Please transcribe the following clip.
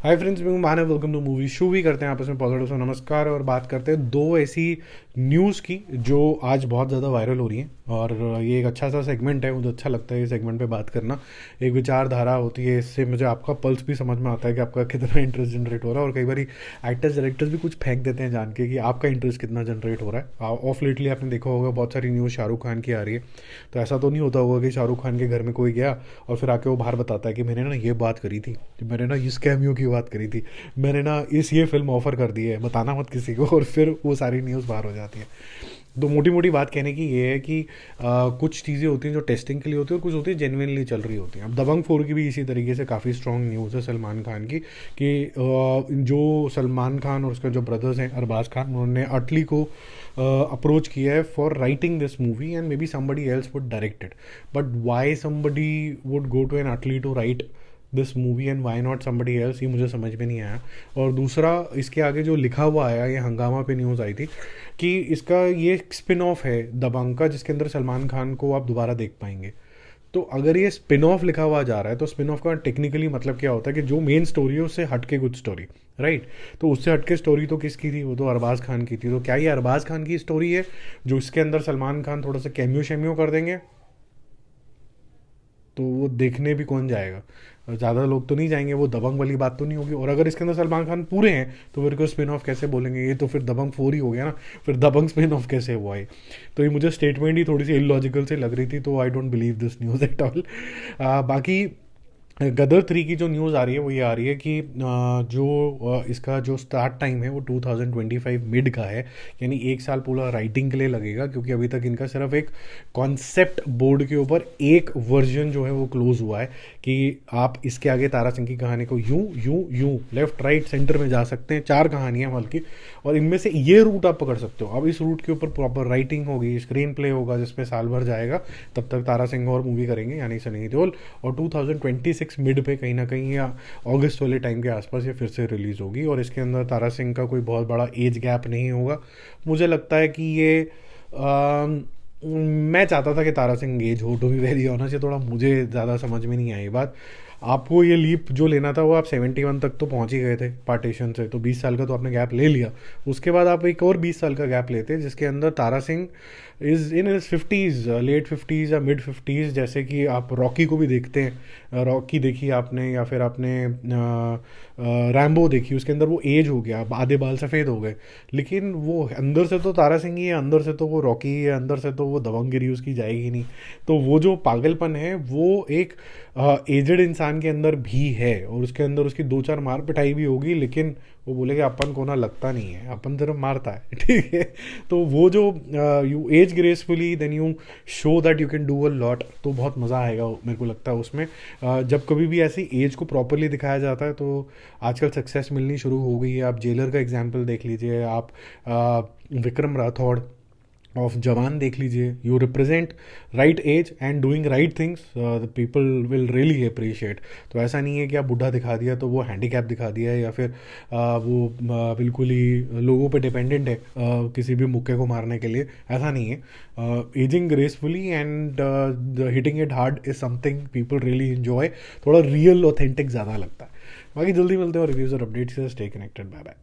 हाय friends, मैं हूं Manav. Welcome to movie show. भी करते हैं आपस में पॉजिटिव से नमस्कार और बात करते हैं दो ऐसी न्यूज़ की जो आज बहुत ज़्यादा वायरल हो रही हैं। और ये एक अच्छा सा सेगमेंट है, मुझे अच्छा लगता है ये सेगमेंट पे बात करना। एक विचारधारा होती है, इससे मुझे आपका पल्स भी समझ में आता है कि आपका कितना इंटरेस्ट जनरेट हो रहा है। और कई बार एक्टर्स डायरेक्टर्स भी कुछ फेंक देते हैं जान के कि आपका इंटरेस्ट कितना जनरेट हो रहा है। ऑफ लेटली आपने देखा होगा बहुत सारी न्यूज़ शाहरुख खान की आ रही है। तो ऐसा तो नहीं होता होगा कि शाहरुख खान के घर में कोई गया और फिर आके वो बाहर बताता है कि मैंने ना ये बात करी थी, कि मैंने ना इस कैमियो की बात करी थी, मैंने ना ये फिल्म ऑफर कर दी है, बताना मत किसी को। और फिर वो सारी न्यूज़ बाहर हो जाती है। तो मोटी मोटी बात कहने की ये है कि कुछ चीज़ें होती हैं जो टेस्टिंग के लिए होती है और कुछ होती है जेन्युइनली चल रही होती हैं। अब दबंग 4 की भी इसी तरीके से काफ़ी स्ट्रॉन्ग न्यूज़ है सलमान खान की कि जो सलमान खान और उसके जो ब्रदर्स हैं अरबाज खान, उन्होंने अटली को अप्रोच किया है for writing this movie and may be somebody else would direct it. But why somebody would go to an Atlee to write this movie and why not somebody else, ये मुझे समझ में नहीं आया। और दूसरा, इसके आगे जो लिखा हुआ आया, ये हंगामा पे न्यूज़ आई थी कि इसका ये स्पिन ऑफ है दबंग का, जिसके अंदर सलमान खान को आप दोबारा देख पाएंगे। तो अगर ये स्पिन ऑफ लिखा हुआ जा रहा है तो स्पिन ऑफ का टेक्निकली मतलब क्या होता है कि जो मेन स्टोरी है उससे हटके कुछ स्टोरी, राइट। तो उससे हटके स्टोरी तो किसकी थी? वो तो अरबाज खान की थी। तो क्या ये अरबाज खान की स्टोरी है जो इसके अंदर सलमान खान थोड़ा सा कैमियो शेमियो कर देंगे? तो वो देखने भी कौन जाएगा? ज़्यादा लोग तो नहीं जाएंगे, वो दबंग वाली बात तो नहीं होगी। और अगर इसके अंदर सलमान खान पूरे हैं तो फिर को स्पिन ऑफ कैसे बोलेंगे? ये तो फिर दबंग 4 ही हो गया ना। फिर दबंग स्पिन ऑफ कैसे हुआ है? तो ये मुझे स्टेटमेंट ही थोड़ी सी इलॉजिकल से लग रही थी, तो I don't believe this news at all. बाकी गदर 3 की जो न्यूज़ आ रही है वो ये आ रही है कि इसका जो स्टार्ट टाइम है वो 2025 मिड का है। यानी एक साल पूरा राइटिंग के लिए लगेगा, क्योंकि अभी तक इनका सिर्फ एक कॉन्सेप्ट बोर्ड के ऊपर एक वर्जन जो है वो क्लोज हुआ है कि आप इसके आगे तारा सिंह की कहानी को यूं यूं यूं लेफ्ट राइट सेंटर में जा सकते हैं। 4 कहानियाँ बल्कि, और इनमें से ये रूट आप पकड़ सकते हो। अब इस रूट के ऊपर प्रॉपर राइटिंग होगी, स्क्रीन प्ले होगा जिसमें साल भर जाएगा। तब तक तारा सिंह और मूवी करेंगे यानी सनी देओल। और 2026 मिड पे कहीं ना कहीं या अगस्त वाले टाइम के आसपास ये फिर से रिलीज़ होगी। और इसके अंदर तारा सिंह का कोई बहुत बड़ा एज गैप नहीं होगा। मुझे लगता है कि ये मैं चाहता था कि तारा सिंह एज हो, टू बी वेरी ऑनेस्ट। ये थोड़ा मुझे ज़्यादा समझ में नहीं आई बात। आपको ये लीप जो लेना था वो आप 71 तक तो पहुंच ही गए थे पार्टीशन से, तो 20 साल का तो आपने गैप ले लिया। उसके बाद आप एक और 20 साल का गैप लेते जिसके अंदर Tara Singh is in is 50s, late 50s या मिड 50s। जैसे कि आप रॉकी को भी देखते हैं, रॉकी देखी आपने, या फिर आपने रैम्बो देखी, उसके अंदर वो एज हो गया, आधे बाल सफ़ेद हो गए। लेकिन वो अंदर से तो तारा सिंह ही है, अंदर से तो वो रॉकी ही है, अंदर से तो वो दबंगगिरी उसकी जाएगी नहीं। तो वो जो पागलपन है वो एक एजड इंसान के अंदर भी है, और उसके अंदर उसकी 2-4 मार पिटाई भी होगी, लेकिन वो बोलेगा अपन को ना लगता नहीं है, अपन सिर्फ मारता है। ठीक है। तो वो जो you age gracefully then you show that you can do a lot, तो बहुत मज़ा आएगा मेरे को लगता है उसमें। जब कभी भी ऐसी एज को प्रॉपरली दिखाया जाता है तो आजकल सक्सेस मिलनी शुरू हो गई है। आप जेलर का एग्जाम्पल देख लीजिए, आप विक्रम राठौड़ ऑफ जवान देख लीजिए। You represent right age and doing right things, the people will really appreciate. तो ऐसा नहीं है कि आप बूढ़ा दिखा दिया तो वो हैंडीकैप दिखा दिया है, या फिर वो बिल्कुल ही लोगों पे डिपेंडेंट है किसी भी मुक्के को मारने के लिए। ऐसा नहीं है। Ageing gracefully and hitting it hard is something people really enjoy. थोड़ा रियल ऑथेंटिक ज़्यादा लगता है। बाकी जल्दी मिलते हैं और रिव्यूज़ और अपडेट्स से। Stay connected, bye bye.